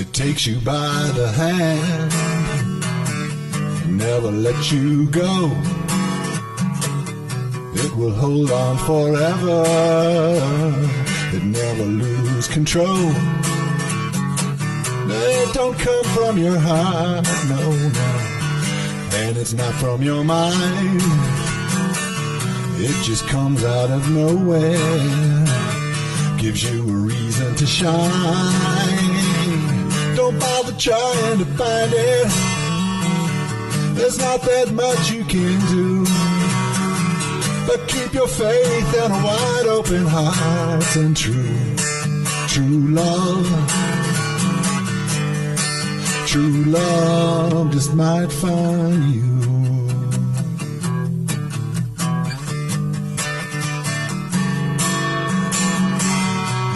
It takes you by the hand and never let you go. It will hold on forever. It never lose control. It don't come from your heart, no, no. And it's not from your mind. It just comes out of nowhere. Gives you a reason to shine. Don't bother trying to find it. There's not that much you can do. But keep your faith and a wide open heart. And true love just might find you.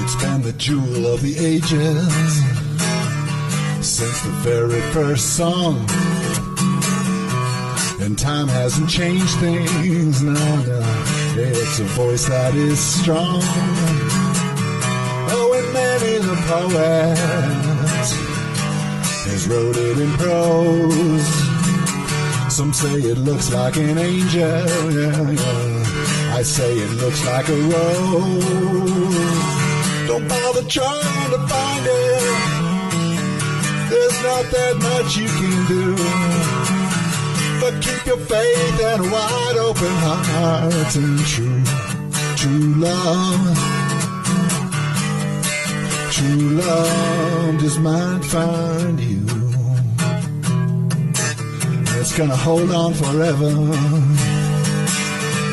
It's been the jewel of the ages since the very first song. And time hasn't changed things, no. It's a voice that is strong. Oh, and many the poet has wrote it in prose. Some say it looks like an angel, yeah. I say it looks like a rose. Don't bother trying to find it. There's not that much you can do. But keep your faith and a wide open heart. And true love just might find you. It's gonna hold on forever.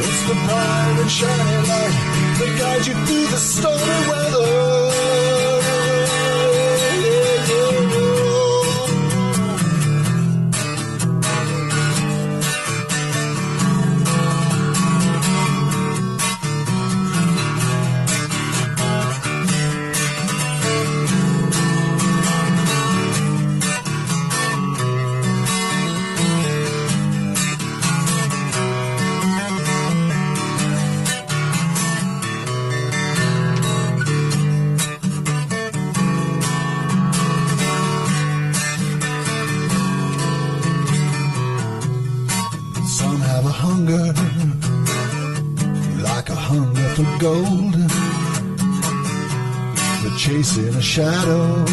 It's the bright and shining light that guides you through the stormy weather. Gold, but chasing a shadow.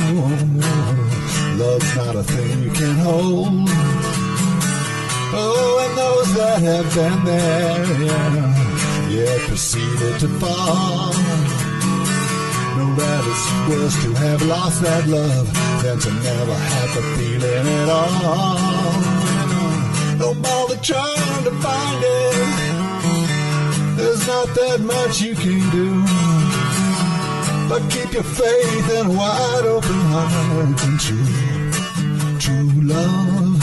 Love's not a thing you can hold. Oh, and those that have been there, yeah, proceeded to fall. Know that it's worse to have lost that love than to never have the feeling at all. Don't bother trying to find it. There's not that much you can do. But keep your faith and a wide open heart. And true love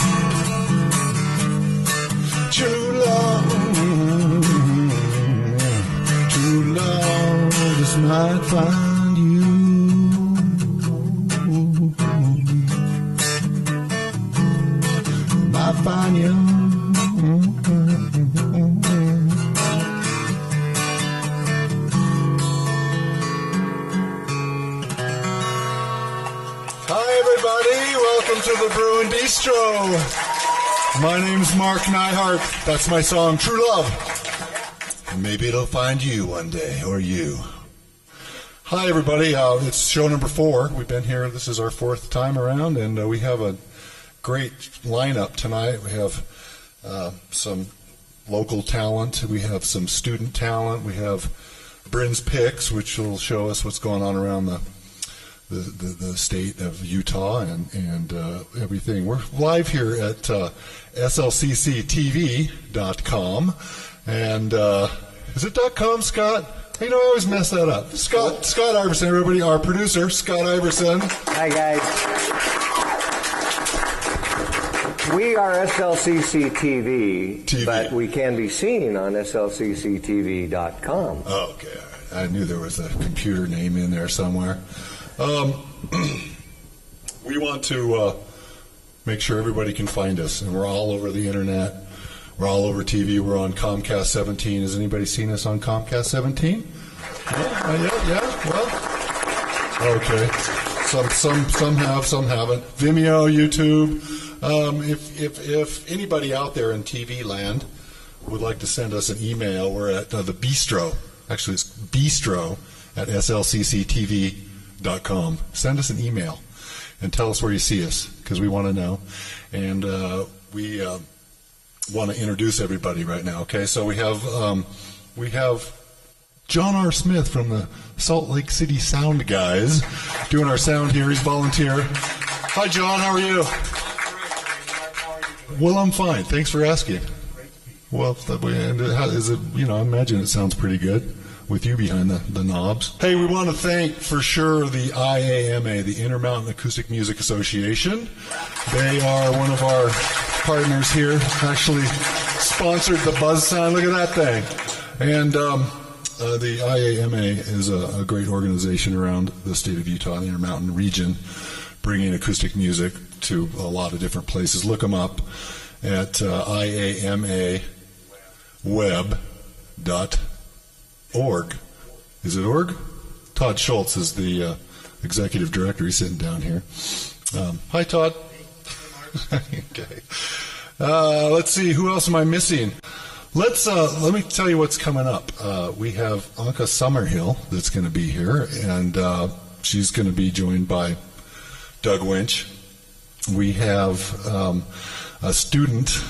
just might find you. Might find you. Welcome to the Bruin Bistro. My name's Mark Neihart. That's my song, True Love. And maybe it'll find you one day, or you. Hi, everybody. It's show number 4. We've been here. This is our 4th time around, and we have a great lineup tonight. We have some local talent. We have some student talent. We have Brin's Picks, which will show us what's going on around the state of Utah and everything. We're live here at slcctv.com. And is it .com, Scott? You know, I always mess that up. Scott Iverson, everybody, our producer, Scott Iverson. Hi, guys. We are SLCC TV, but we can be seen on slcctv.com. Oh, okay. I knew there was a computer name in there somewhere. We want to make sure everybody can find us, and we're all over the internet. We're all over TV. We're on Comcast 17. Has anybody seen us on Comcast 17? Yeah. Well, Okay. Some have, some haven't. Vimeo, YouTube. If anybody out there in TV land would like to send us an email, we're at the Bistro. Actually, it's Bistro at slcctv.com. Send us an email and tell us where you see us, because we want to know. And we want to introduce everybody right now. Okay, so we have John R. Smith from the Salt Lake City Sound guys doing our sound here. He's volunteer. Hi, John. How are you? Well, I'm fine. Thanks for asking. Well, is it? I imagine it sounds pretty good with you behind the knobs. Hey, we want to thank for sure the IAMA, the Intermountain Acoustic Music Association. They are one of our partners here. Actually sponsored the buzz sign. Look at that thing. And the IAMA is a great organization around the state of Utah and the Intermountain region, bringing acoustic music to a lot of different places. Look them up at IAMAweb.org. Is it org? Todd Schultz is the executive director. He's sitting down here. Hi, Todd. Okay. Let's see. Who else am I missing? Let me tell you what's coming up. We have Anke Summerhill that's going to be here, and she's going to be joined by Doug Wintch. We have a student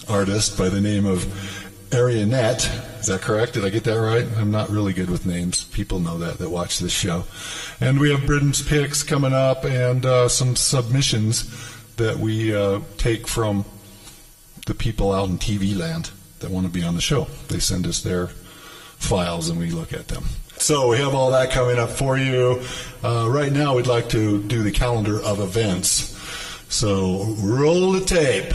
artist by the name of Arienette. Is that correct? Did I get that right? I'm not really good with names. People know that watch this show. And we have Brin's picks coming up, and some submissions that we take from the people out in TV land that want to be on the show. They send us their files and we look at them. So we have all that coming up for you. Right now we'd like to do the calendar of events. So roll the tape.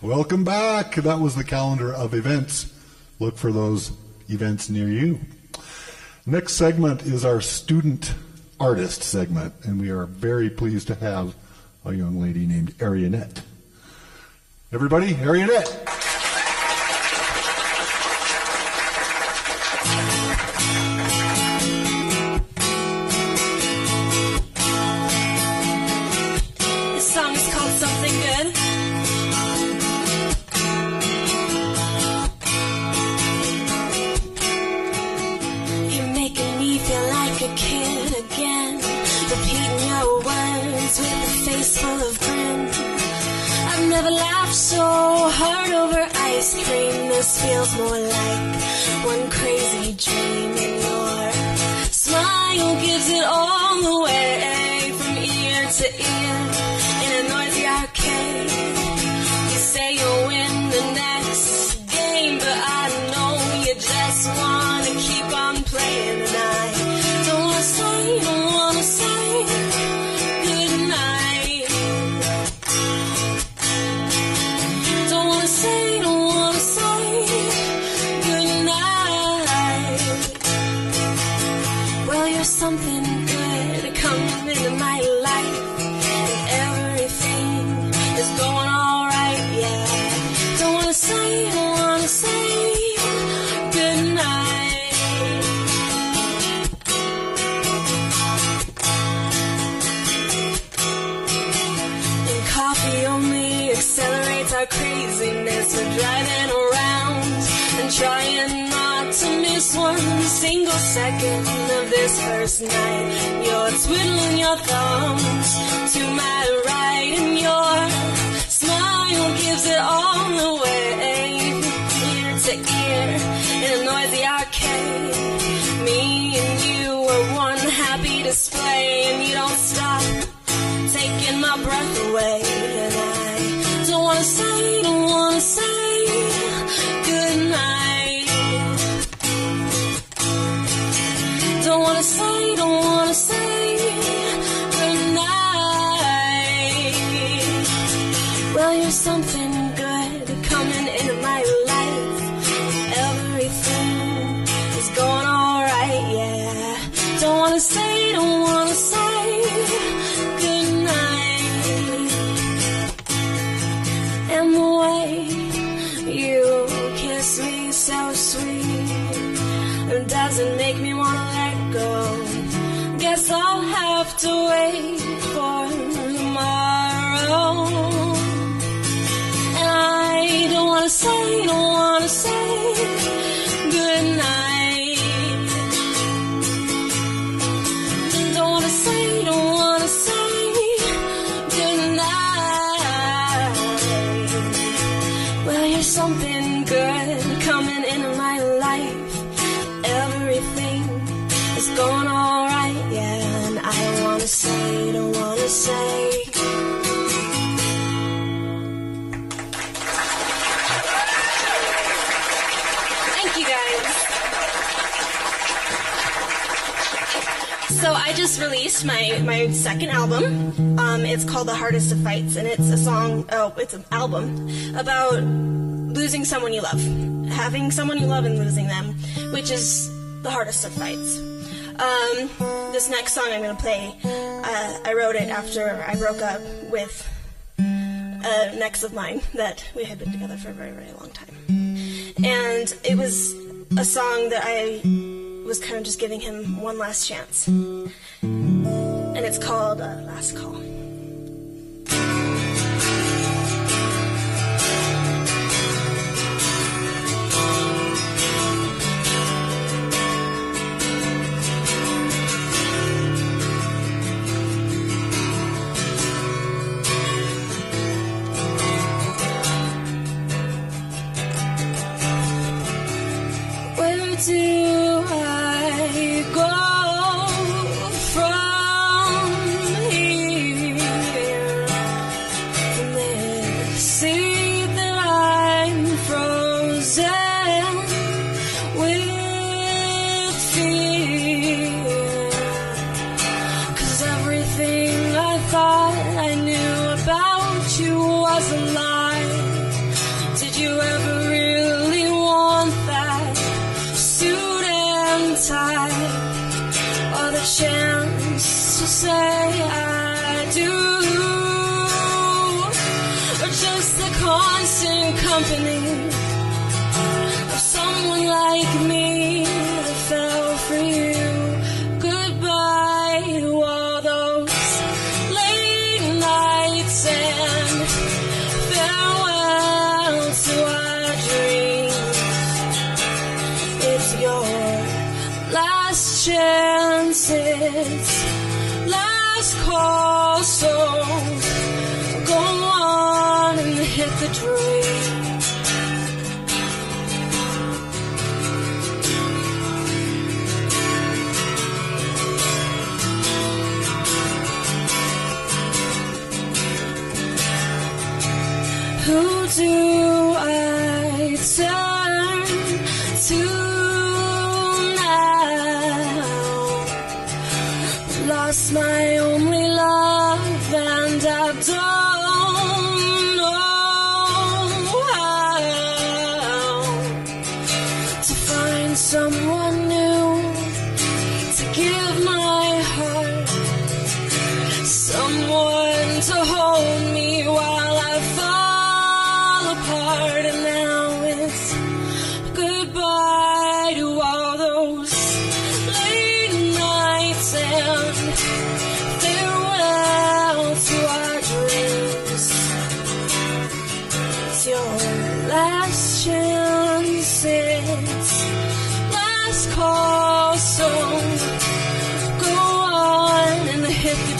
Welcome back. That was the calendar of events. Look for those events near you. Next segment is our student artist segment, and we are very pleased to have a young lady named Arienette. Everybody, Arienette. This song is called Something Good. A kid again, repeating your words with a face full of grin. I've never laughed so hard over ice cream. This feels more like one crazy dream, and your smile gives it all away from ear to ear in a noisy arcade. You say you'll win the next game, but I know you just want to keep on playing, and I don't wanna say goodnight. Don't wanna say goodnight. Well, you're something good coming into my life. days for driving around and trying not to miss one single second of this first night. You're twiddling your thumbs to my right, and your smile gives it all away. Ear to ear in a noisy arcade, me and you are one happy display, and you don't stop taking my breath away. And I don't wanna say goodnight. Don't wanna say goodnight. Well, you're something good coming into my life. Everything is going alright, yeah. Don't wanna say goodnight. And the way you kiss me so sweet, it doesn't make me wanna let go. Guess I'll have to wait for tomorrow. And I don't wanna say goodnight. Don't wanna say goodnight. Well, you're something good coming into my life. Everything is going alright, yeah. And I don't wanna say. Thank you, guys. So I just released my second album. It's called The Hardest of Fights, and it's it's an album about losing someone you love. Having someone you love and losing them, which is the hardest of fights. This next song I'm going to play, I wrote it after I broke up with an ex of mine that we had been together for a very, very long time. And it was a song that I was kind of just giving him one last chance. And it's called Last Call. Do I go from here? From this seat that I'm frozen with fear. 'Cause everything I thought I knew about you was a lie. Did you ever really want that suit and tie, or the chance to say I do, or just the constant company of someone like me that fell for you? Goodbye to all those late nights and farewell to our dreams. It's your last chance, it's last call, so go on and hit the dream. Who do I turn to now? Lost my only love, and I don't know how to find someone new to give my heart, someone to hold me while I fall apart.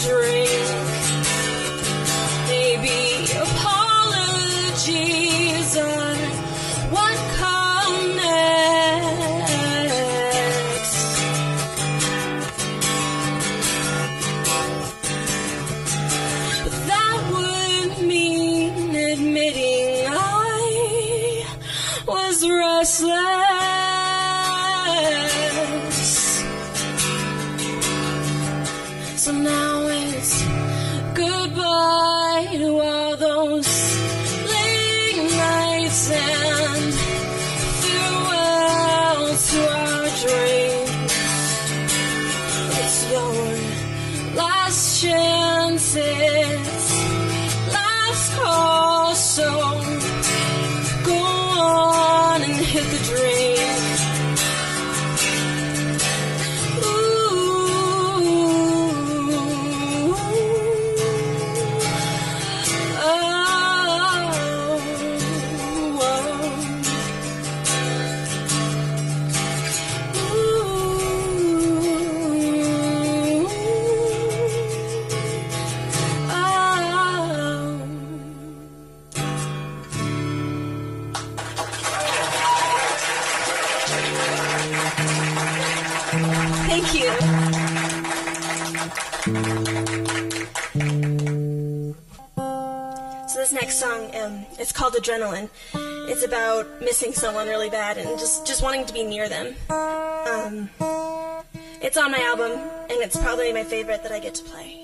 drink. Maybe apologies are what come next. But that would mean admitting I was restless. So now it's goodbye to all those late nights and farewell to our dreams. It's your last chance, it's last call, so go on and hit the drink. Thank you. So this next song, it's called Adrenaline. It's about missing someone really bad and just wanting to be near them. It's on my album, and it's probably my favorite that I get to play.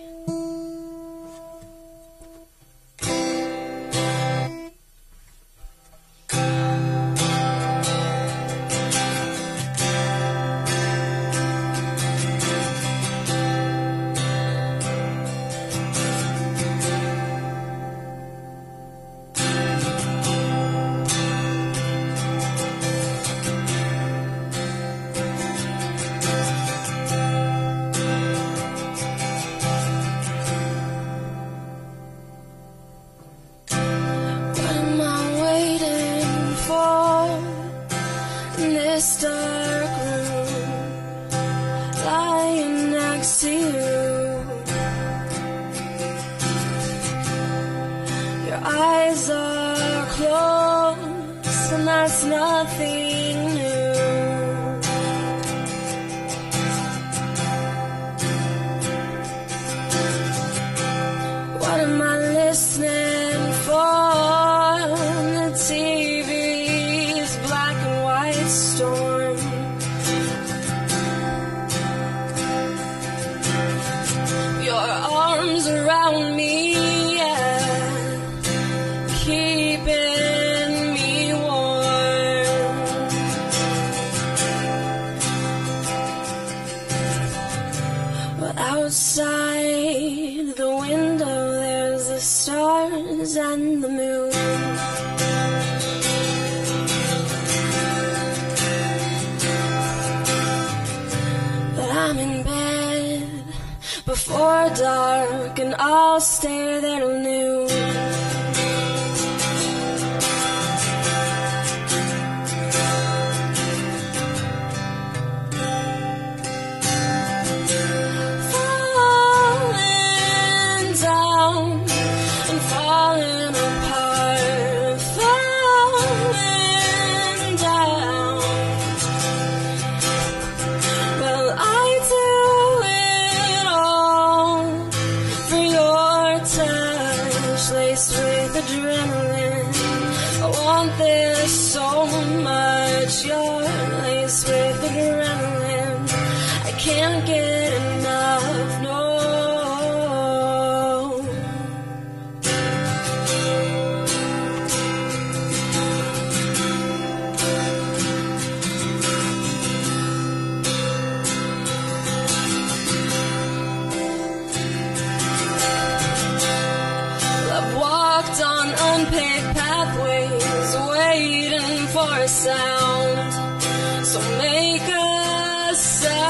This dark room, lying next to you. Your eyes are closed, and that's nothing new. What am I listening for? The TV's black and white storm. Your arms around me, yeah, keeping me warm. But outside the window, there's the stars and the moon. I'm in bed before dark, and I'll stay there till noon. Falling down and falling apart, falling down. Well, I do it all for your touch, laced with adrenaline. I want this so much. You're laced with adrenaline. I can't get enough, no. I've walked on unpaved pathways, waiting for a sound. So make a sound.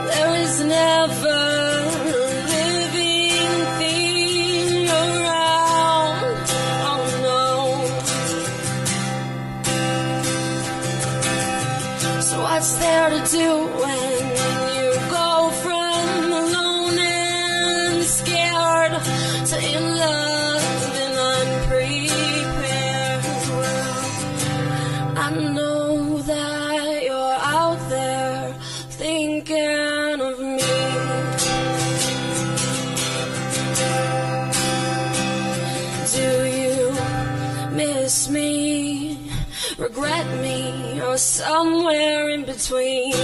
There is never a living thing around. Oh no. So what's there to do when you go regret me, or somewhere in between.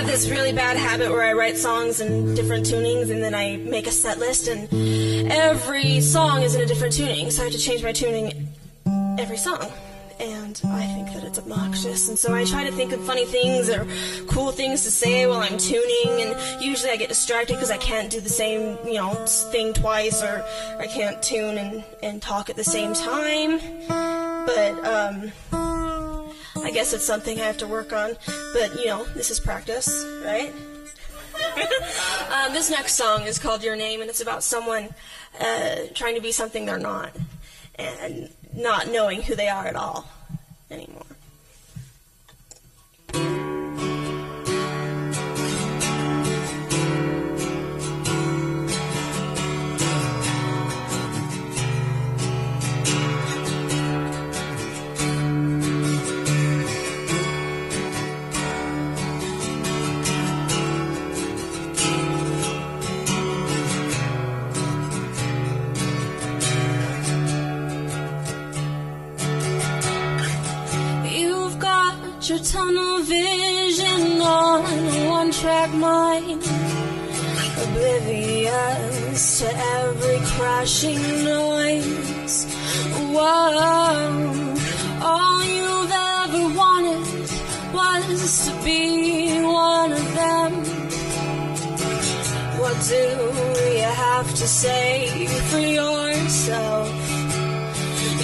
This really bad habit where I write songs in different tunings and then I make a set list, and every song is in a different tuning, so I have to change my tuning every song, and I think that it's obnoxious, and so I try to think of funny things or cool things to say while I'm tuning, and usually I get distracted because I can't do the same, thing twice, or I can't tune and talk at the same time, but I guess it's something I have to work on, but, this is practice, right? This next song is called Your Name, and it's about someone trying to be something they're not, and not knowing who they are at all anymore. Your tunnel vision on a one-track mind, oblivious to every crashing noise. Whoa, all you've ever wanted was to be one of them. What do you have to say for yourself?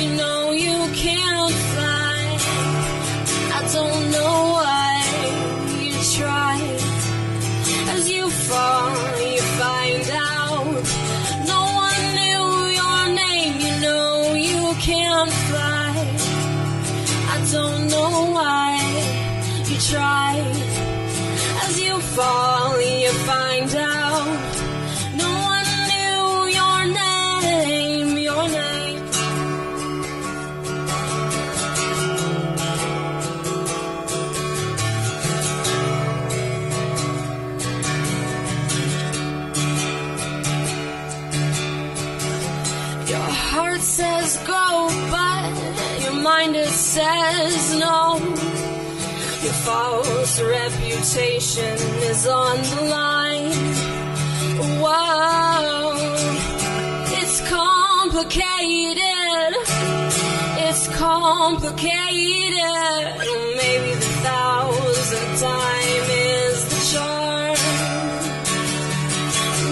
You know you can't fly. I don't know why you try. As you fall, you find out no one knew your name. You know you can't fly. I don't know why you try. As you fall, you find out no one knew your name. Your name. Heart says go, but your mind it says no. Your false reputation is on the line. Whoa, it's complicated. It's complicated. Maybe the 1,000th time is the charm.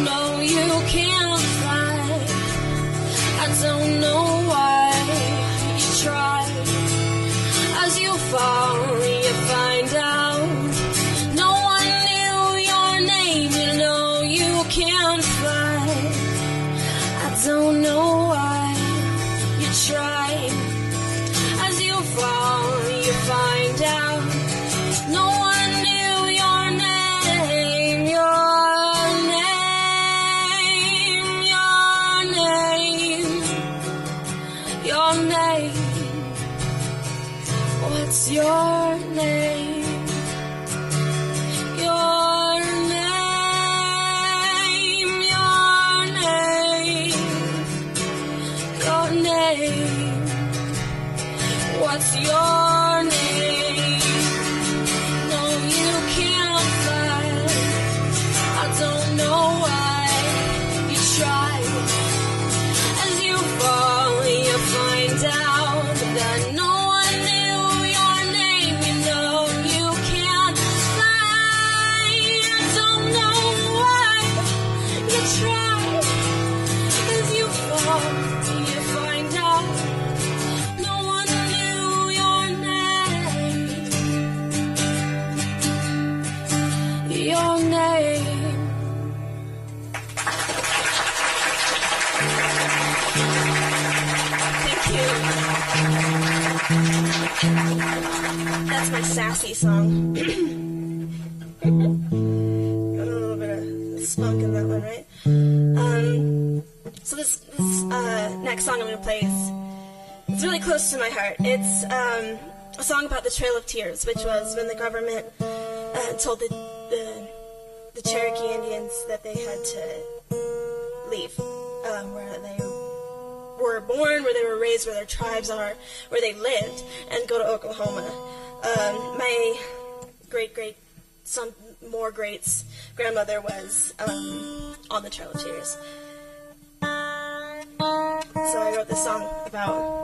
No, you can't fly. I don't know why you try. As you fall, you find out no one knew your name. You know you can't fly. I don't know why you your name. Thank you. That's my sassy song. Got a little bit of spunk in that one, right? So this next song I'm going to play it's really close to my heart. It's a song about the Trail of Tears, which was when the government told the Cherokee Indians that they had to leave, where they were born, where they were raised, where their tribes are, where they lived, and go to Oklahoma. My some more greats grandmother was on the Trail of Tears. So I wrote this song about.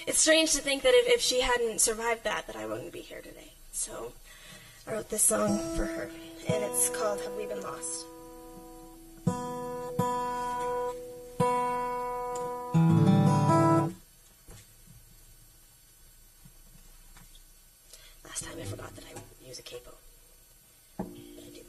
It's strange to think that if she hadn't survived that I wouldn't be here today. So I wrote this song for her, and it's called Have We Been Lost? Last time I forgot that I use a capo. But I do.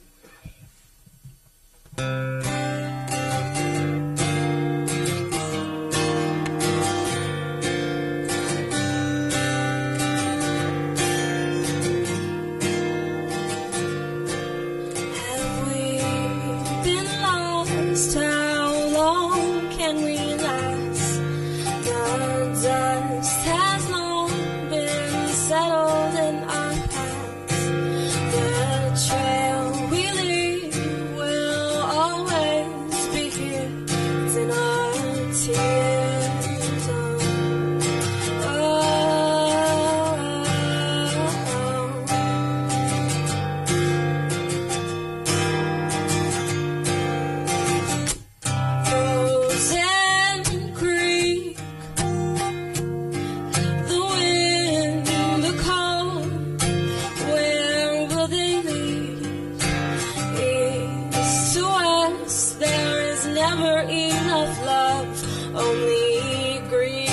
How long can we last? The dust has long been settled in our past. The trail we leave will always be here. It's in our tears. Frozen creek, the wind, the cold, where will they lead? East to west, there is never enough love, only greed.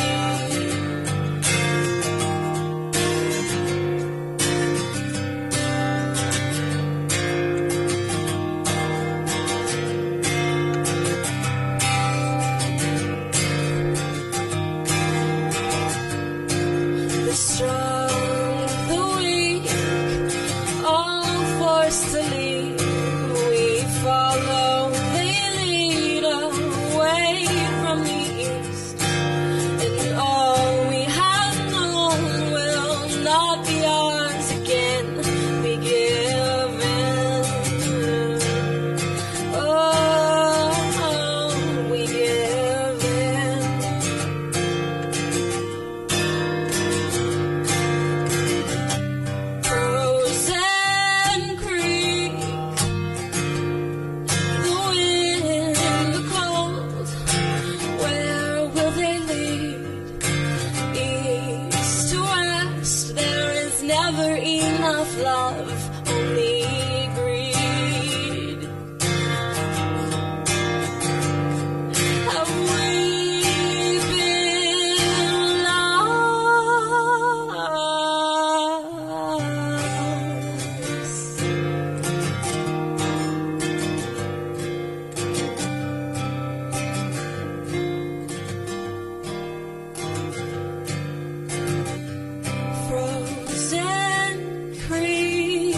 The strong, the weak, all forced to leave. We follow, they lead away from the east. And all we have known will not be ours again. We give in. Oh, we give in. Frozen creek, the wind, the cold, where will they lead? East to west, there is never enough love, only greed. Have we been lost? Frozen creek,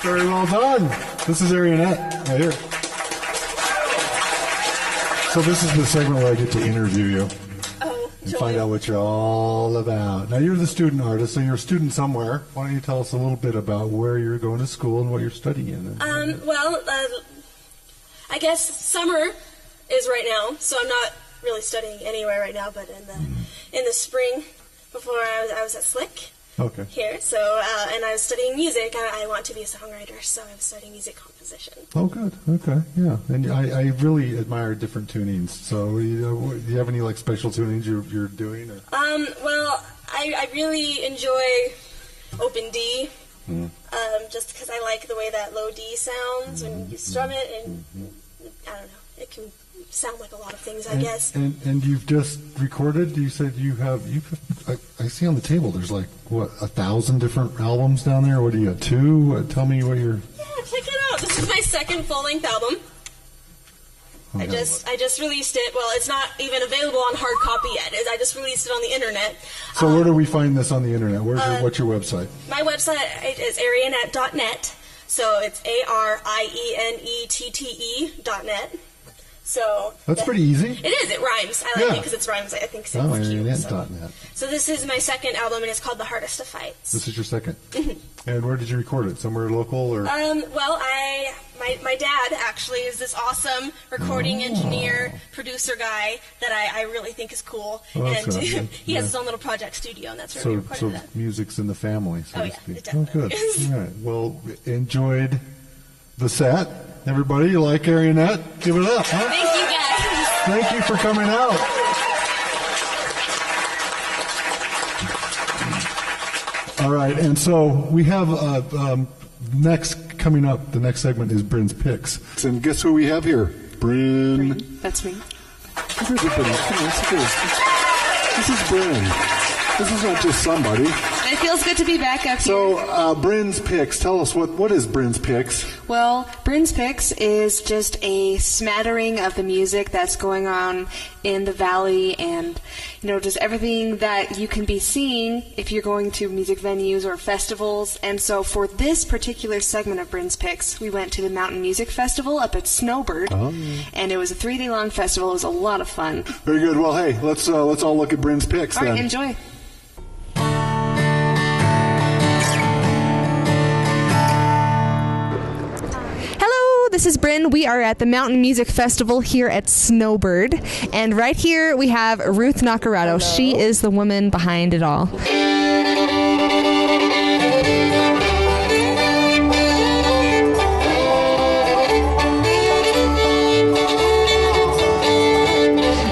Very well done. This is Arienette right here. So this is the segment where I get to interview you and find out what you're all about. Now, you're the student artist, so you're a student somewhere. Why don't you tell us a little bit about where you're going to school and what you're studying? I guess summer is right now, so I'm not really studying anywhere right now, but in the spring, before I was at Slick. Okay. Here, so, and I was studying music. I want to be a songwriter, so I was studying music composition. Oh, good. Okay, yeah. And I really admire different tunings. So, do you have any like special tunings you're doing? Or? Well, I really enjoy open D, just because I like the way that low D sounds when you strum it, and I don't know, it can sound like a lot of things, I guess. And you've just recorded. You said I see on the table there's like 1,000 different albums down there. What do you got? 2? Tell me what you're. Yeah, check it out. This is my second full-length album. I just released it. Well, it's not even available on hard copy yet. I just released it on the internet. So where do we find this on the internet? What's your website? My website is arienette.net. So it's arienette.net. So that's pretty easy. It is. It rhymes. I like it because it rhymes. I think it's cute. Arienette.net. So this is my second album, and it's called The Hardest of Fights. This is your second. And where did you record it? Somewhere local or? Well, my dad actually is this awesome recording engineer, producer guy that I really think is cool. And he has his own little project studio, and that's where we recorded that. So music's in the family, so to speak. It definitely is. All right. Well, enjoyed the set. Everybody, you like Arienette? Give it up, huh? Thank you, guys. Thank you for coming out. All right, and so we have next coming up. The next segment is Brin's Picks. And guess who we have here? Brin. That's me. Everybody, this is Brin. This is not just somebody. It feels good to be back up here. So, Brin's Picks. Tell us, what is Brin's Picks? Well, Brin's Picks is just a smattering of the music that's going on in the Valley and, just everything that you can be seeing if you're going to music venues or festivals. And so for this particular segment of Brin's Picks, we went to the Mountain Music Festival up at Snowbird. And it was a 3-day-long festival. It was a lot of fun. Very good. Well, hey, let's all look at Brin's Picks then. All right, enjoy. This is Brin. We are at the Mountain Music Festival here at Snowbird. And right here we have Ruth Nacarado. She is the woman behind it all.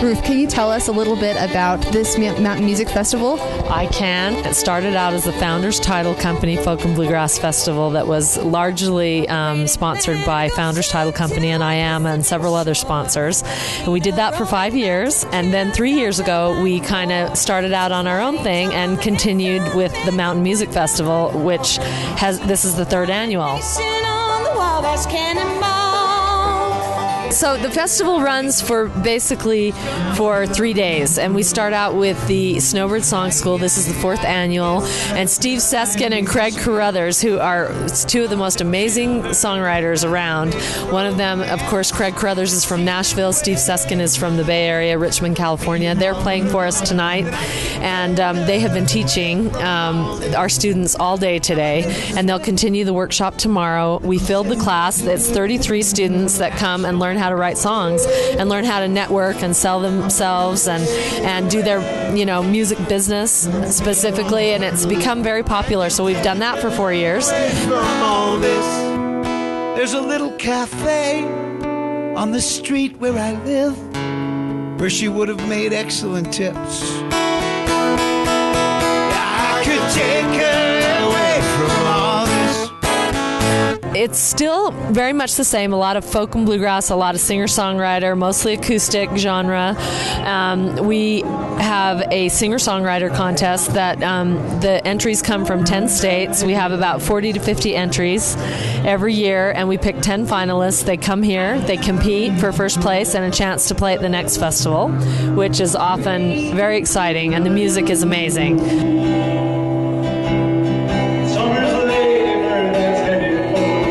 Ruth, can you tell us a little bit about this Mountain Music Festival? I can. It started out as the Founders Title Company Folk and Bluegrass Festival that was largely sponsored by Founders Title Company and I Am and several other sponsors. And we did that for 5 years. And then 3 years ago, we kind of started out on our own thing and continued with the Mountain Music Festival, which this is the 3rd annual. So the festival runs for 3 days, and we start out with the Snowbird Song School. This is the 4th annual, and Steve Seskin and Craig Carothers, who are 2 of the most amazing songwriters around. One of them, of course, Craig Carothers is from Nashville. Steve Seskin is from the Bay Area, Richmond, California. They're playing for us tonight, and they have been teaching our students all day today, and they'll continue the workshop tomorrow. We filled the class. It's 33 students that come and learn how to write songs and learn how to network and sell themselves and do their music business specifically, and it's become very popular. So we've done that for 4 years. From all this, there's a little cafe on the street where I live, where she would have made excellent tips. I could take her away from all this. It's still very much the same. A lot of folk and bluegrass, a lot of singer-songwriter, mostly acoustic genre. We have a singer-songwriter contest that the entries come from 10 states. We have about 40 to 50 entries every year, and we pick 10 finalists. They come here, they compete for first place and a chance to play at the next festival, which is often very exciting, and the music is amazing. Summer's labor that's headed for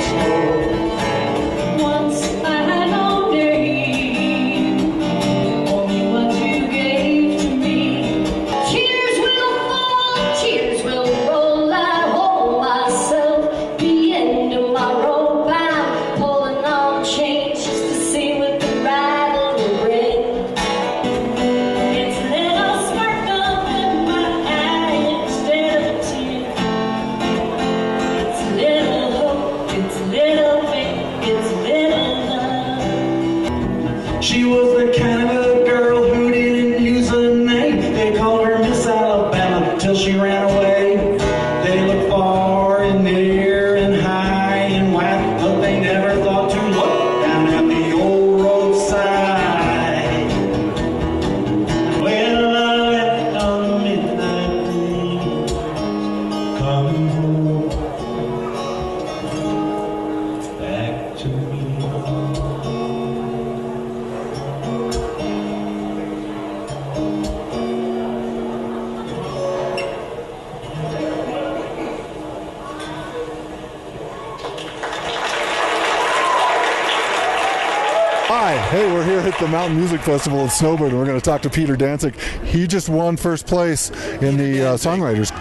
here at the Mountain Music Festival at Snowbird, and we're going to talk to Peter Danzig. He just won first place in the songwriters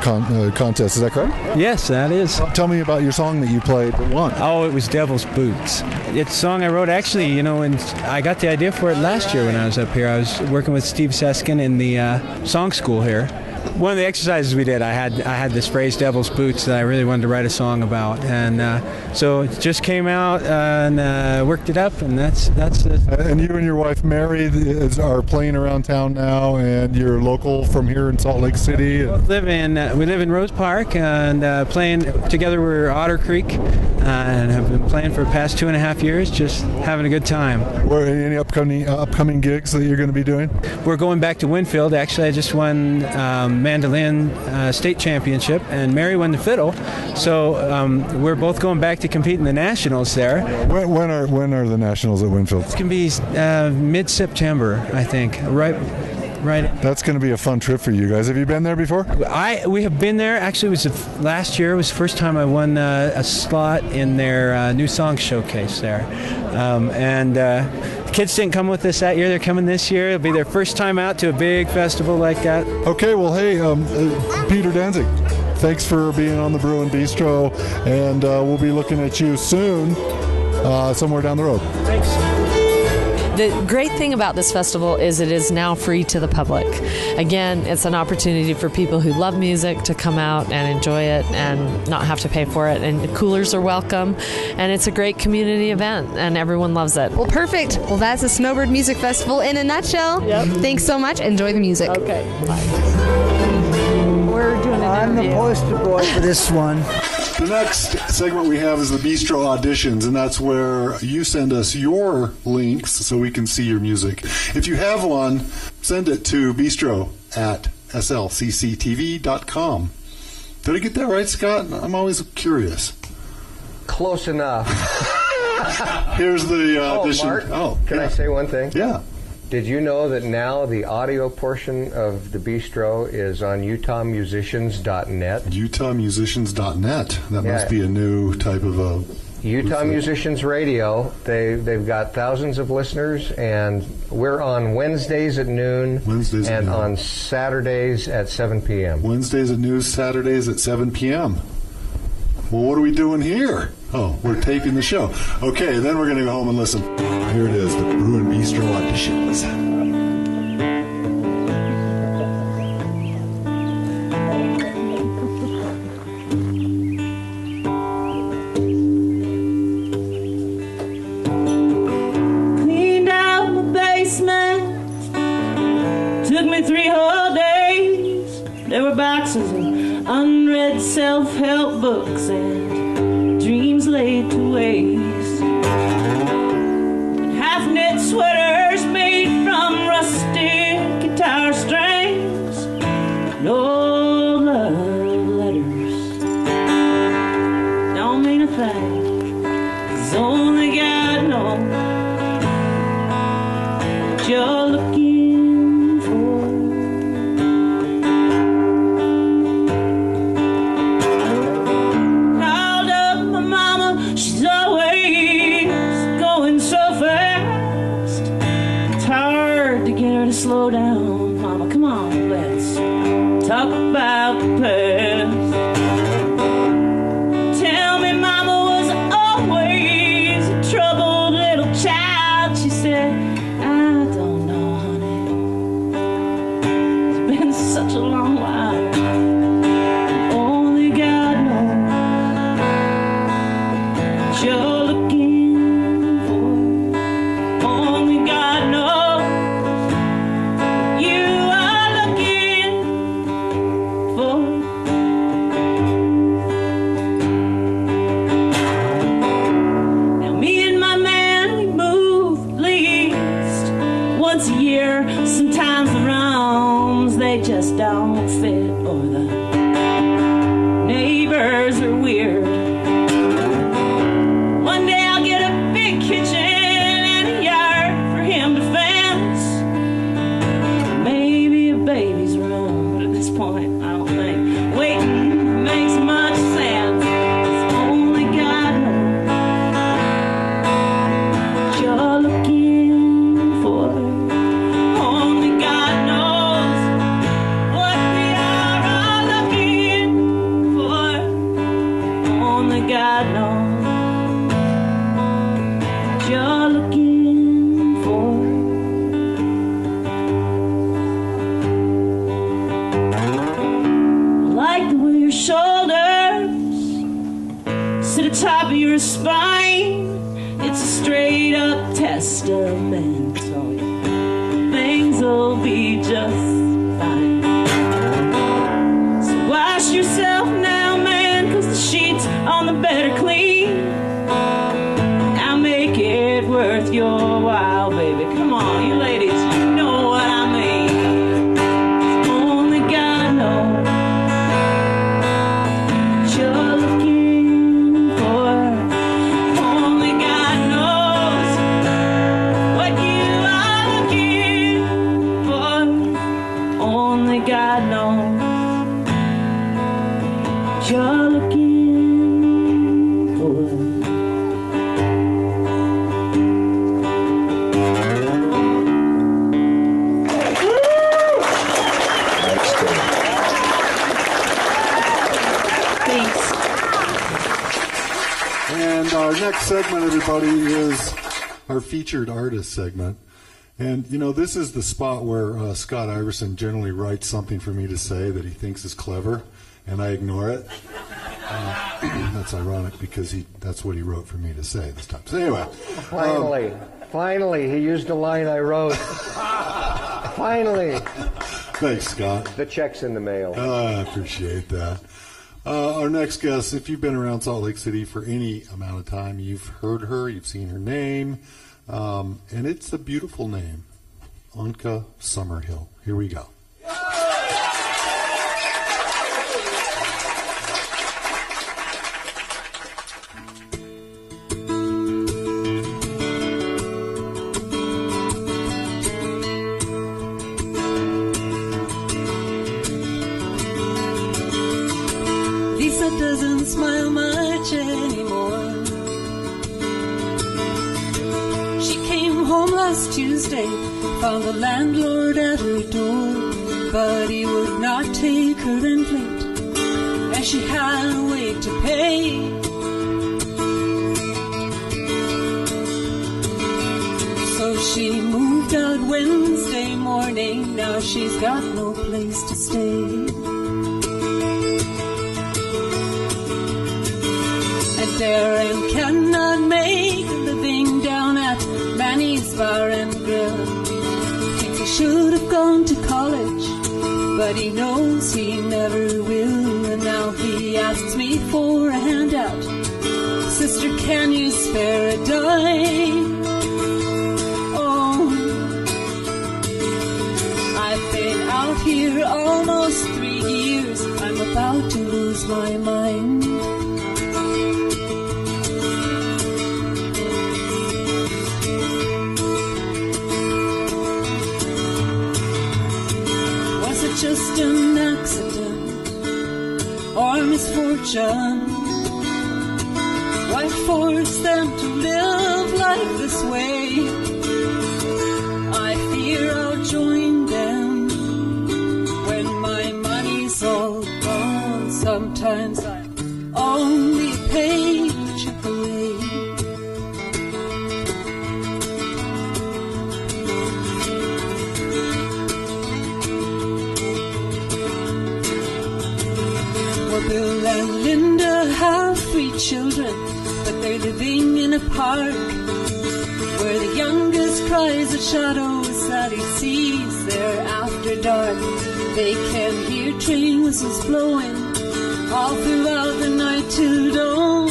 contest. Is that correct? Yes, that is. Tell me about your song that you played that won. Oh, it was Devil's Boots. It's a song I wrote actually, you know, and I got the idea for it last year when I was up here. I was working with Steve Seskin in the song school here. One of the exercises we did, I had this phrase "Devil's Boots" that I really wanted to write a song about, and so it just came out and worked it up, and that's it. And you and your wife Mary are playing around town now, and you're local from here in Salt Lake City. We live in Rose Park, and playing together. We're Otter Creek, and have been playing for the past 2.5 years, just having a good time. Any upcoming gigs that you're going to be doing? We're going back to Winfield. Actually, I just won mandolin state championship, and Mary won the fiddle. So we're both going back to compete in the nationals there. When are the nationals at Winfield? It's going to be mid-September, I think. Right. That's going to be a fun trip for you guys. Have you been there before? We have been there. Actually, it was last year. It was the first time I won a slot in their new song showcase there. The kids didn't come with us that year. They're coming this year. It'll be their first time out to a big festival like that. Okay, well, hey, Peter Danzig, thanks for being on the Bruin Bistro, and we'll be looking at you soon somewhere down the road. Thanks. The great thing about this festival is it is now free to the public. Again, it's an opportunity for people who love music to come out and enjoy it and not have to pay for it. And the coolers are welcome. And it's a great community event, and everyone loves it. Well, perfect. Well, that's the Snowbird Music Festival in a nutshell. Yep. Thanks so much. Enjoy the music. Okay. Bye. We're doing an interview. I'm the poster boy for this one. The next segment we have is the Bistro Auditions, and that's where you send us your links so we can see your music. If you have one, send it to bistro@slcctv.com. Did I get that right, Scott? I'm always curious. Close enough. Here's the audition. Mark, can I say one thing? Yeah. Did you know that now the audio portion of the Bistro is on utahmusicians.net? utahmusicians.net. That must be a new type of a... Utah Musicians Radio. They've got thousands of listeners, and we're on Wednesdays at noon and on Saturdays at 7 p.m. Wednesdays at noon, Saturdays at 7 p.m. Well, what are we doing here? Oh, we're taping the show. Okay, then we're going to go home and listen. Here it is, the Bruin Bistro Auditions. Cleaned out my basement. Took me 3 whole days. There were boxes of unread self-help books and dreams laid to waste. And half-knit sweaters made from rusted guitar strings. And old love letters don't mean a thing, 'cause only God knows what you're looking for. Called up my mama, she's always going so fast. It's hard to get her to slow down. Mama, come on, let's talk about the past. Tell me mama was always a troubled little child. She said, I don't know, honey. It's been such a long while. Only God knows what you're looking for. Only God knows what you are looking for. Now me and my man, we move at least once a year. Sometimes the rooms, they just don't fit, or the neighbors are weird. One day I'll get a big kitchen and a yard for him to fence. Maybe a baby's room, but at this point I don't think waiting makes much sense. 'Cause only God knows what you're looking for. washed up and told you things will be just fine. So wash yourself now, man, 'cause the sheets on the bed are clean. Now make it worth your while, baby. Come on, you ladies, you know what I mean. Only God knows what you're looking for. Only God knows what you are looking for. Only God knows what you're looking for. And our next segment, everybody, is our featured artist segment. And, you know, this is the spot where Scott Iverson generally writes something for me to say that he thinks is clever, and I ignore it. That's ironic because that's what he wrote for me to say this time. So anyway. Finally, he used a line I wrote. Finally. Thanks, Scott. The check's in the mail. I appreciate that. Our next guest, if you've been around Salt Lake City for any amount of time, you've heard her, you've seen her name, and it's a beautiful name, Anke Summerhill. Here we go. Doesn't smile much anymore. She came home last Tuesday, found the landlord at her door, but he would not take her in late, and she had a way to pay. So she moved out Wednesday morning, now she's got no place to stay. Darren cannot make a living down at Manny's Bar and Grill. Thinks he should have gone to college, but he knows he never will. And now he asks me for a handout. Sister, can you spare a dime? Oh, I've been out here almost 3 years. I'm about to lose my mind. Just an accident or misfortune? Why force them to live like this way? I fear I'll join them when my money's all gone. Sometimes I only pay to chip away. Bill and Linda have 3 children, but they're living in a park where the youngest cries at shadows that he sees there after dark. They can hear train whistles blowing all throughout the night till dawn.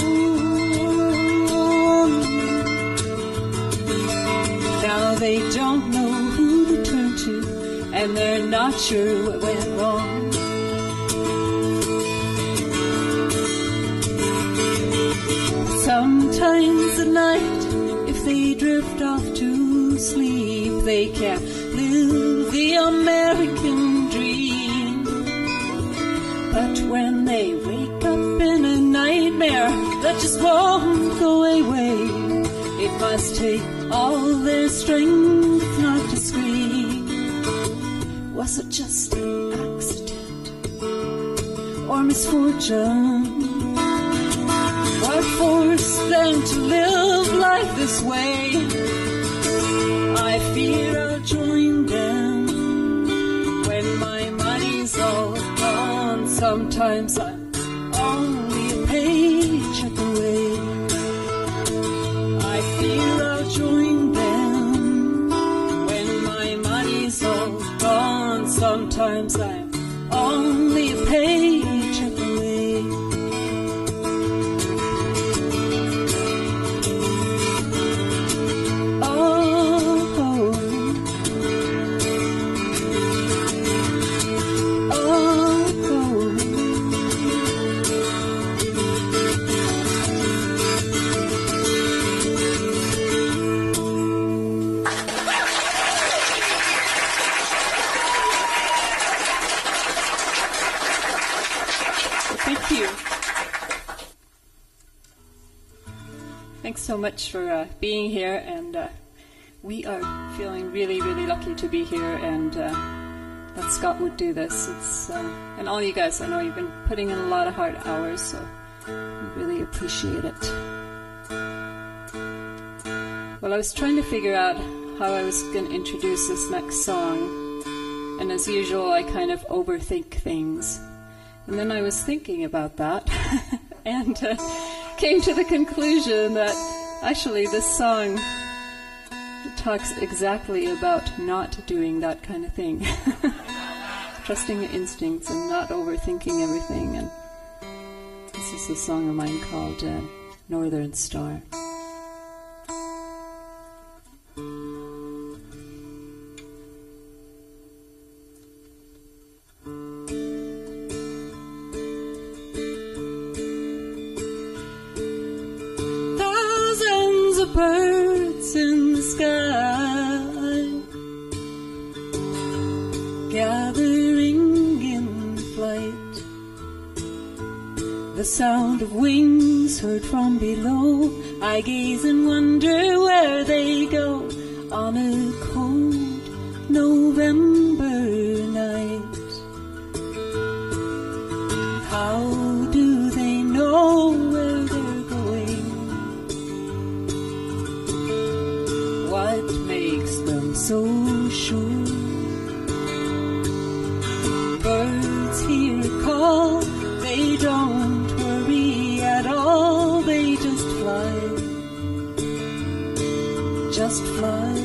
Now they don't know who to turn to, and they're not sure what went wrong. Sometimes at night, if they drift off to sleep, they can't live the American dream. But when they wake up in a nightmare that just won't go away, it must take all their strength not to scream. Was it just an accident or misfortune? What forced them to live like this way? I fear I'll join them when my money's all gone. Sometimes I'm only a paycheck away. I fear I'll join them sometimes I'm only a paycheck away. So much for being here, and we are feeling really, really lucky to be here, and that Scott would do this. It's and all you guys, I know you've been putting in a lot of hard hours, so we really appreciate it. Well, I was trying to figure out how I was going to introduce this next song, and as usual, I kind of overthink things, and then I was thinking about that, and came to the conclusion that actually this song talks exactly about not doing that kind of thing. Trusting your instincts and not overthinking everything. And this is a song of mine called Northern Star. Birds in the sky, gathering in flight, the sound of wings heard from below. I gaze and wonder where they go on a cold November night. How do they know where they're going? What makes them so sure? Birds hear a call, they don't worry at all, they just fly, just fly.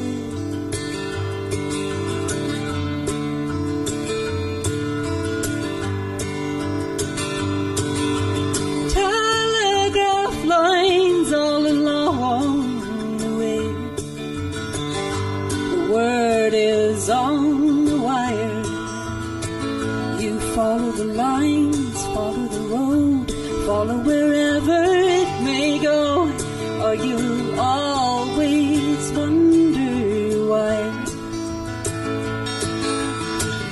Telegraph lines all along the way, word is on the wire. You follow the lines, follow the road, follow wherever it may go, or you'll always wonder why.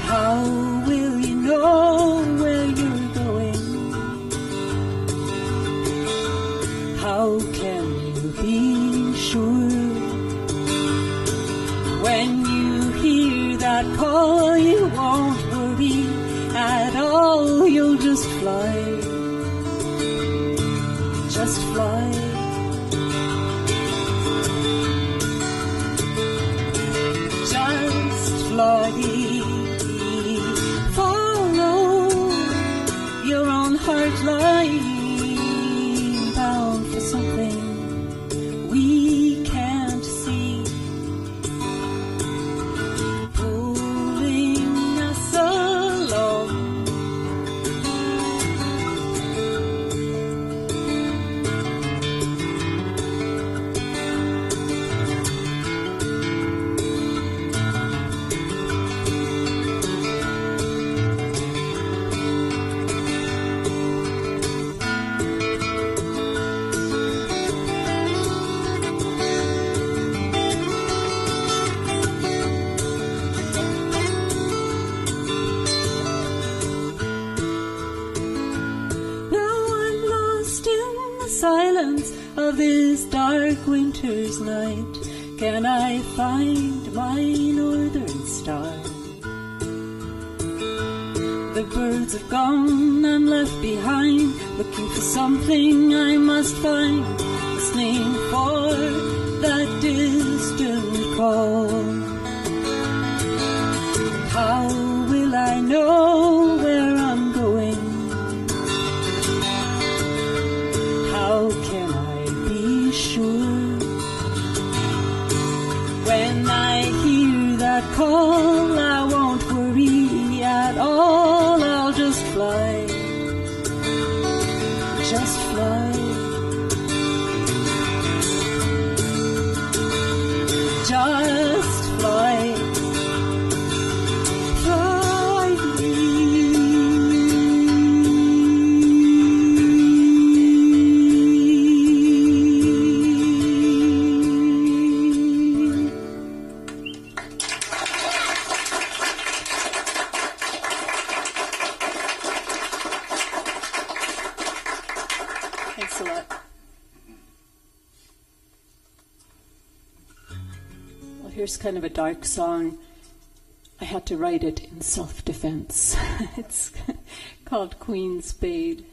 How will you know where you're going? How can you be sure? When you hear that call, you won't worry at all. You'll just fly, just fly. Just fly. Follow your own heart line, bound for something we can't see. Of this dark winter's night, can I find my northern star? The birds have gone, I'm left behind, looking for something I must find, listening for that distant call. How will I know where I'm going? How can I be sure? When I hear that call, I won't worry here's kind of a dark song. I had to write it in self-defense. It's called Queen Spade.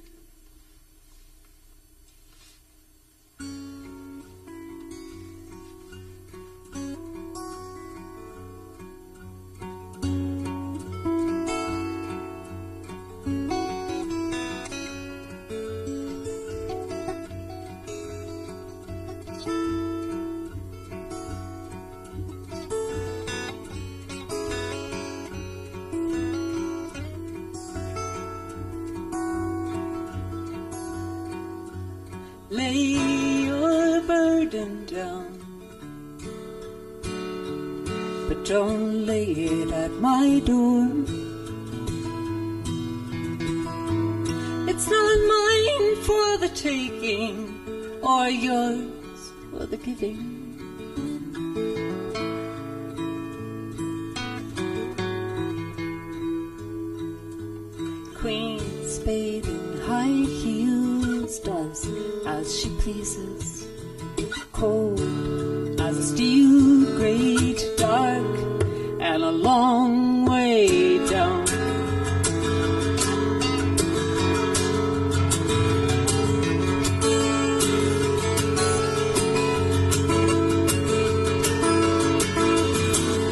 Lay your burden down, but don't lay it at my door. It's not mine for the taking, or yours for the giving. Queen Spade in high heels does as she pleases, cold as a steel grate, dark and a long way down.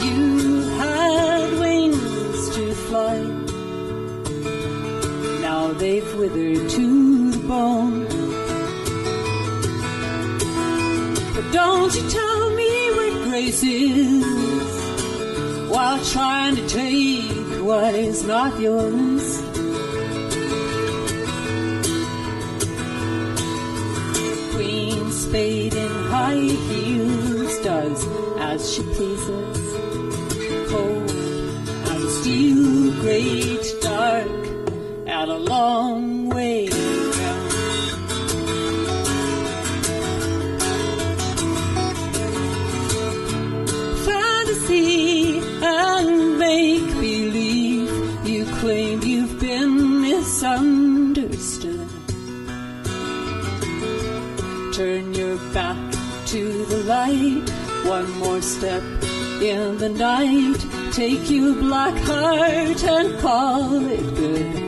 You had wings to fly, now they've withered to the bone. Don't you tell me what grace is, while trying to take what is not yours. Queen Spade in high heels does as she pleases, cold as a steel grate, dark and a long way down. And make believe you claim you've been misunderstood. Turn your back to the light, one more step in the night. Take your black heart and call it good.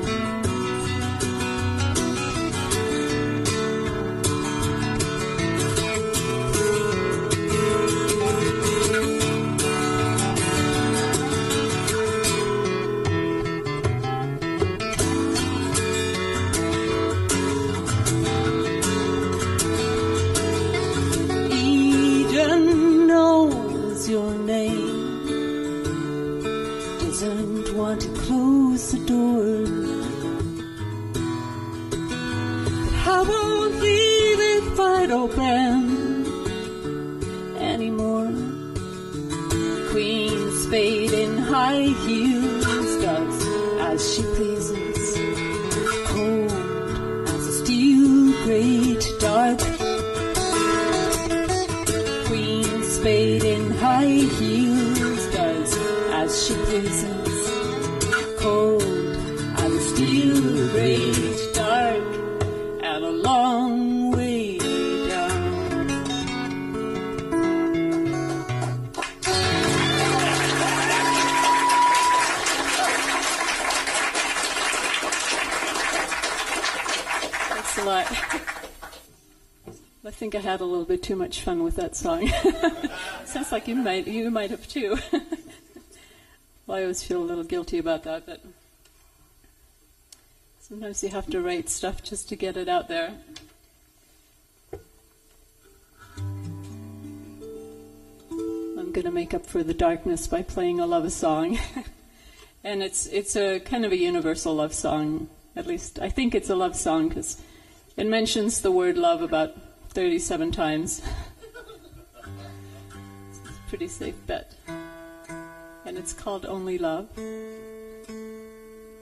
To close the door, but I won't leave it wide open anymore. Queen Spade in high heels does as she pleases, cold as a steel grate, dark. Queen Spade in high heels does as she pleases, cold as a steel grate, dark and a long way down. Thanks a lot. I think I had a little bit too much fun with that song. Sounds like you might have too. Well, I always feel a little guilty about that, but sometimes you have to write stuff just to get it out there. I'm going to make up for the darkness by playing a love song. And it's a kind of a universal love song. At least I think it's a love song because it mentions the word love about 37 times. It's a pretty safe bet. And it's called Only Love.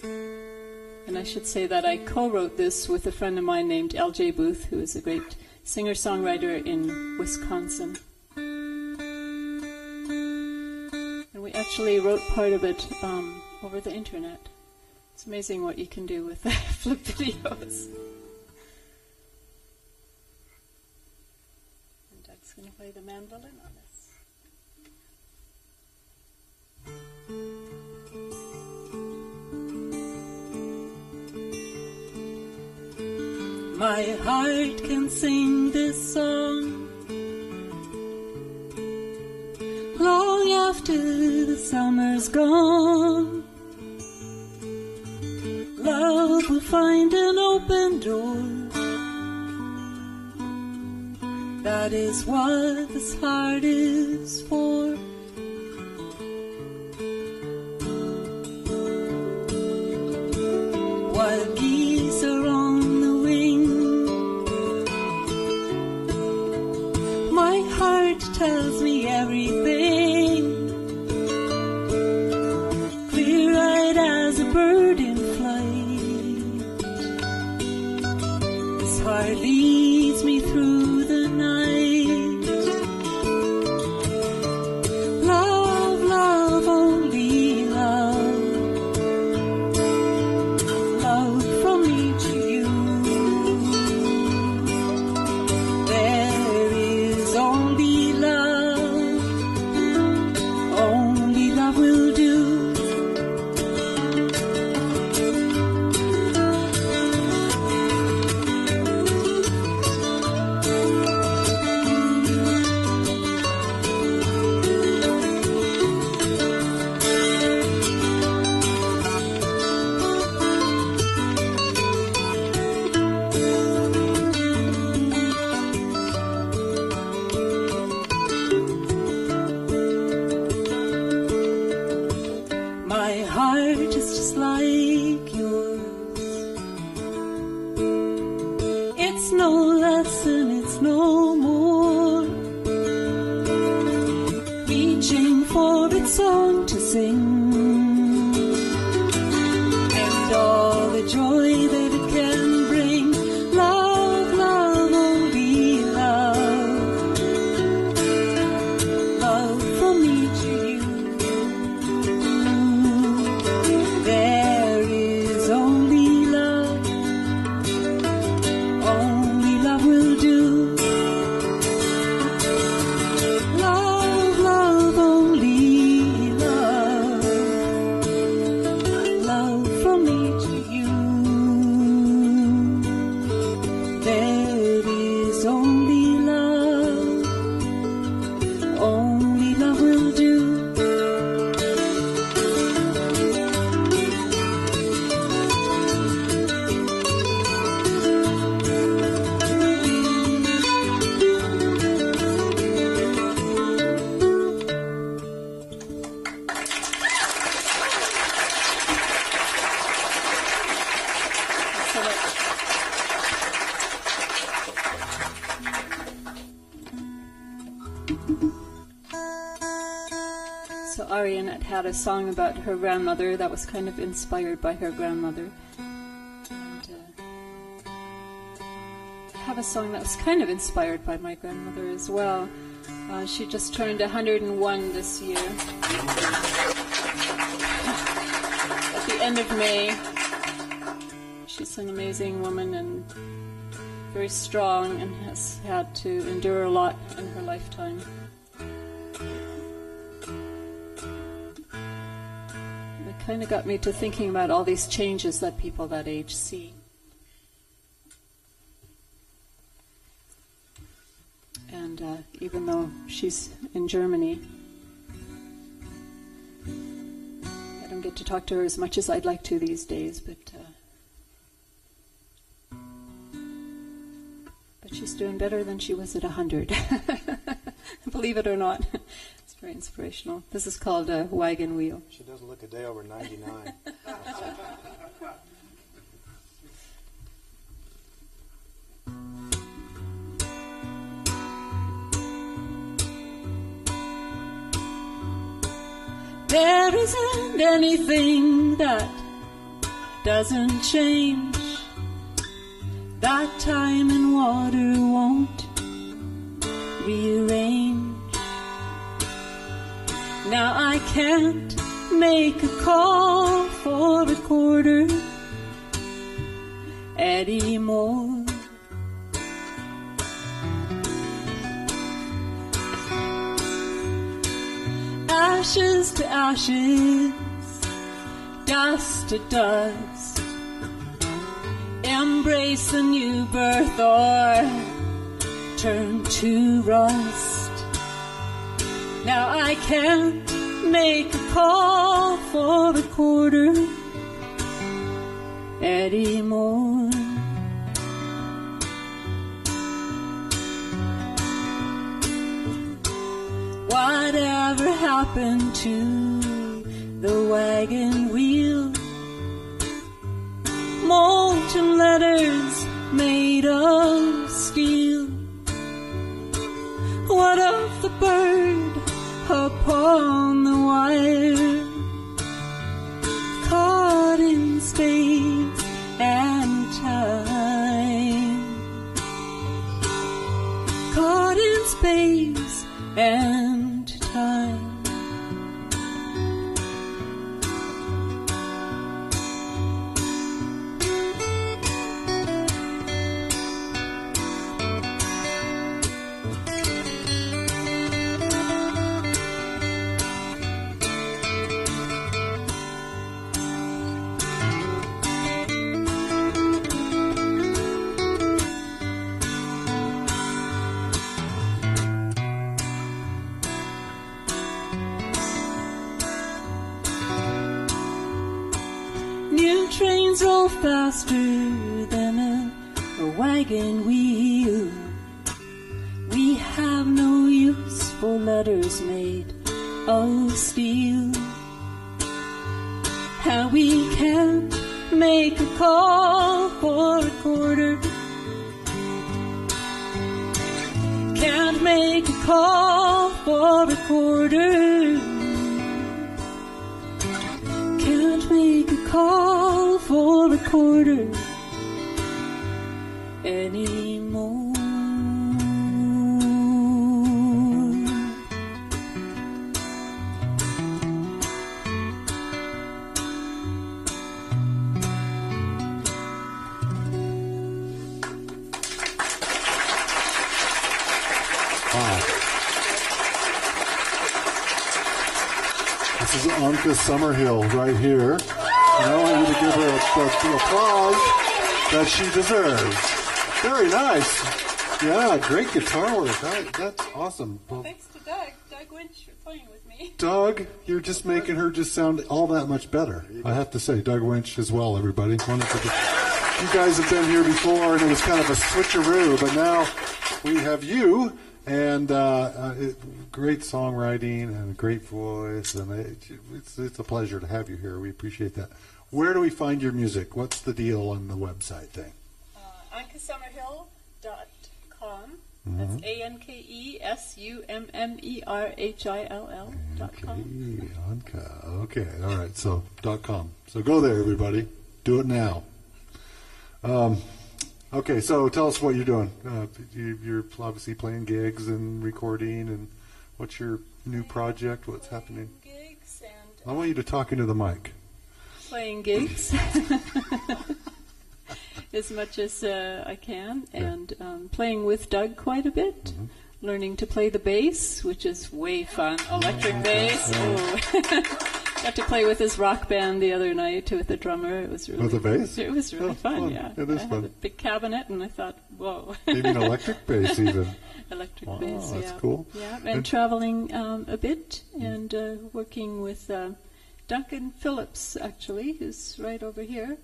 And I should say that I co-wrote this with a friend of mine named L.J. Booth, who is a great singer-songwriter in Wisconsin. And we actually wrote part of it over the internet. It's amazing what you can do with flip videos. And Doug's going to play the mandolin on this. My heart can sing this song long after the summer's gone. Love will find an open door. That is what this heart is for. Wild geese are on the wing. My heart tells me everything. Clear-eyed as a bird in flight. This heart leads me through the night. Love, love, only love. Love from me to you. There is only love. Only love will do. My heart is just like yours. It's no less and it's no more. Reaching for its song to sing. And all the joy that it can bring. Love, love, only love. Love from me to you. There is only love. Only love will do. Love, love, only love. Love from me to you. There is only love. Only love will do. So Arienette had a song about her grandmother that was kind of inspired by her grandmother. And I have a song that was kind of inspired by my grandmother as well. She just turned 101 this year. At the end of May. She's an amazing woman and very strong and has had to endure a lot in her lifetime. It kind of got me to thinking about all these changes that people that age see. And even though she's in Germany, I don't get to talk to her as much as I'd like to these days, but she's doing better than she was at 100. Believe it or not. It's very inspirational. This is called a Wagon Wheel. She doesn't look a day over 99. There isn't anything that doesn't change. That time and water won't rearrange. Now I can't make a call for a quarter anymore. Ashes to ashes, dust to dust. embrace a new birth or turn to rust. Now I can't make a call for a quarter anymore. Whatever happened to the wagon wheel? Molten letters made of steel. What of the bird upon the wire? Caught in space and time. Caught in space and time. Trains roll faster than a wagon wheel. We have no use for letters made of steel. And we can't make a call for a quarter. Can't make a call for a quarter. Can't make a call for a quarter anymore. This is Anke Summerhill right here. And I want you to give her the applause that she deserves. Very nice. Yeah, great guitar work. That's awesome. Well, thanks to Doug Wintch for playing with me. Doug, you're just making her just sound all that much better. I have to say, Doug Wintch as well, everybody. Wonderful. You guys have been here before, and it was kind of a switcheroo, but now we have you. And great songwriting and a great voice, and it's a pleasure to have you here. We appreciate that. Where do we find your music? What's the deal on the website thing? AnkeSummerhill.com. That's AnkeSummerhill.com. Anke. Okay, all right. So .com. So go there, everybody. Do it now. Okay, so tell us what you're doing. You're obviously playing gigs and recording, and what's your new project? What's happening? Gigs and I want you to talk into the mic. Playing gigs as much as I can, and playing with Doug quite a bit. Learning to play the bass, which is way fun. Electric bass. Oh. Got to play with his rock band the other night with the drummer. It was really with the bass. It was really fun. Yeah, it is I fun. had a big cabinet, and I thought, whoa. Maybe an electric bass even. Electric bass. That's cool. Yeah, and traveling a bit, and working with Duncan Phillips, actually, who's right over here.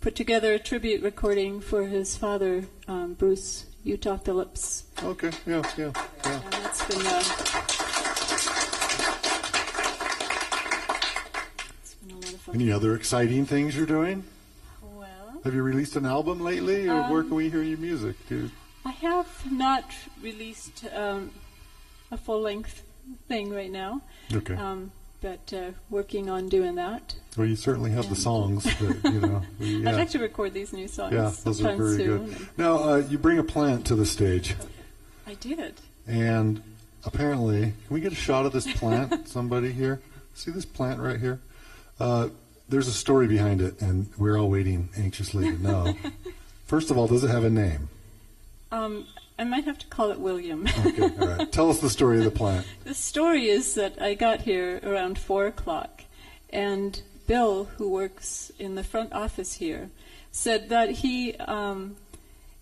Put together a tribute recording for his father, Bruce Utah Phillips. Okay. Yeah. And that's been. Any other exciting things you're doing? Well, have you released an album lately, or where can we hear your music, dude? I have not released a full-length thing right now. Okay. But working on doing that. Well, you certainly have the songs that, I'd like to record these new songs. Yeah, those are very soon. good. Now, you bring a plant to the stage. I did. And apparently, can we get a shot of this plant? Somebody here? See this plant right here? There's a story behind it, and we're all waiting anxiously to know. First of all, does it have a name? I might have to call it William. Okay, all right. Tell us the story of the plant. The story is that I got here around 4 o'clock, and Bill, who works in the front office here, said that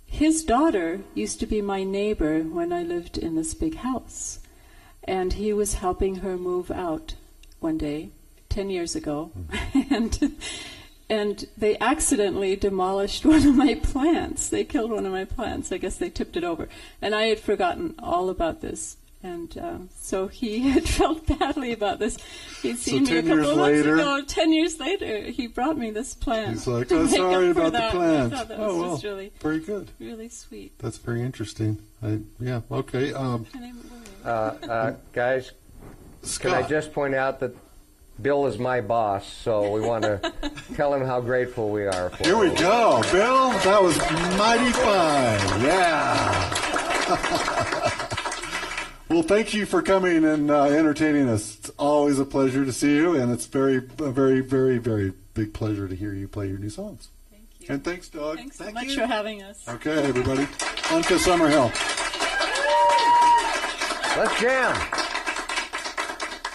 his daughter used to be my neighbor when I lived in this big house. And he was helping her move out one day, 10 years ago. And they accidentally demolished one of my plants. They killed one of my plants. I guess they tipped it over. And I had forgotten all about this. And so he had felt badly about this. He'd seen me a couple of months ago. 10 years later, he brought me this plant. He's like, oh, sorry about the plant. I thought that was really, very good. Really sweet. That's very interesting. Yeah, okay. Guys, Scott. Can I just point out that Bill is my boss, so we want to tell him how grateful we are for him. Here we go. Bill, that was mighty fine. Yeah. Well, thank you for coming and entertaining us. It's always a pleasure to see you, and it's a very, very big pleasure to hear you play your new songs. Thank you. And thanks, Doug. Thanks so much for having us. Okay, everybody. Anke Summerhill. Let's jam.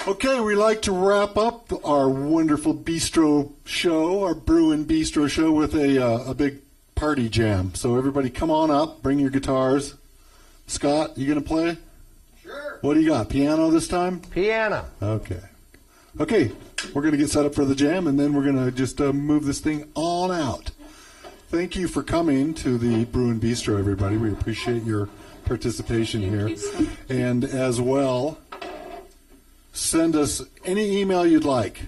Okay, we like to wrap up our wonderful bistro show, our Bruin Bistro show, with a big party jam. So everybody come on up, bring your guitars. Scott, you going to play? Sure. What do you got, piano this time? Piano. Okay, we're going to get set up for the jam, and then we're going to just move this thing on out. Thank you for coming to the Bruin Bistro, everybody. We appreciate your participation here. And as well, send us any email you'd like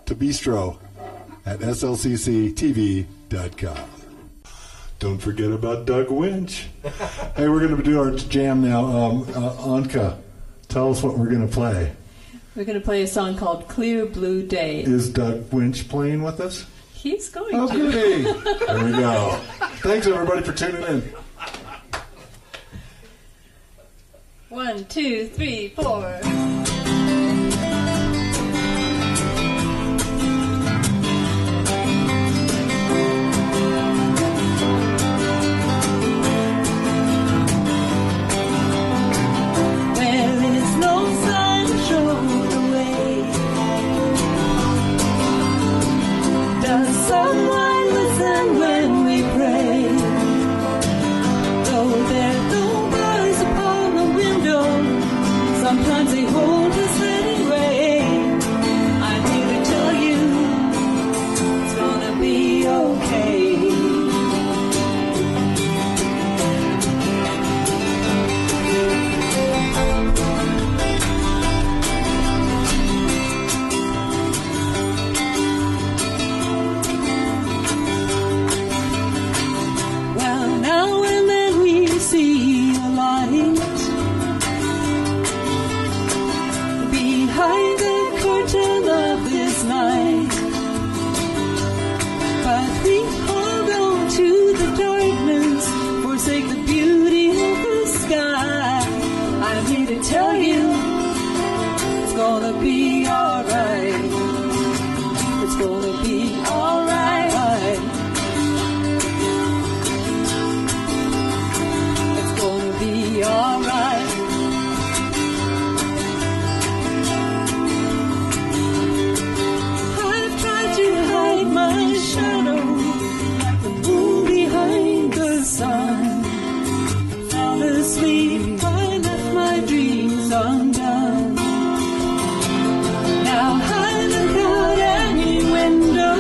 to bistro@slcctv.com. Don't forget about Doug Wintch. Hey, we're going to do our jam now. Anke, tell us what we're going to play. We're going to play a song called Clear Blue Day. Is Doug Wintch playing with us? He's going to. There we go. Thanks, everybody, for tuning in. 1, 2, 3, 4. Someone listen when we pray. Though there are no bars upon the window, sometimes they hold us anyway. I'm here to tell you it's gonna be okay. Tell you it's gonna be alright. It's gonna be alright. It's gonna be alright. I've tried to hide my shadow like the moon behind the sun. Fall asleep, I left my dreams undone. Now I look out any window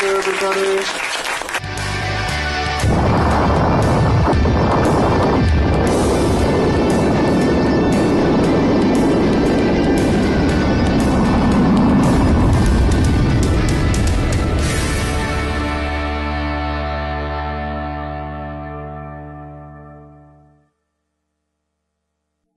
you, everybody.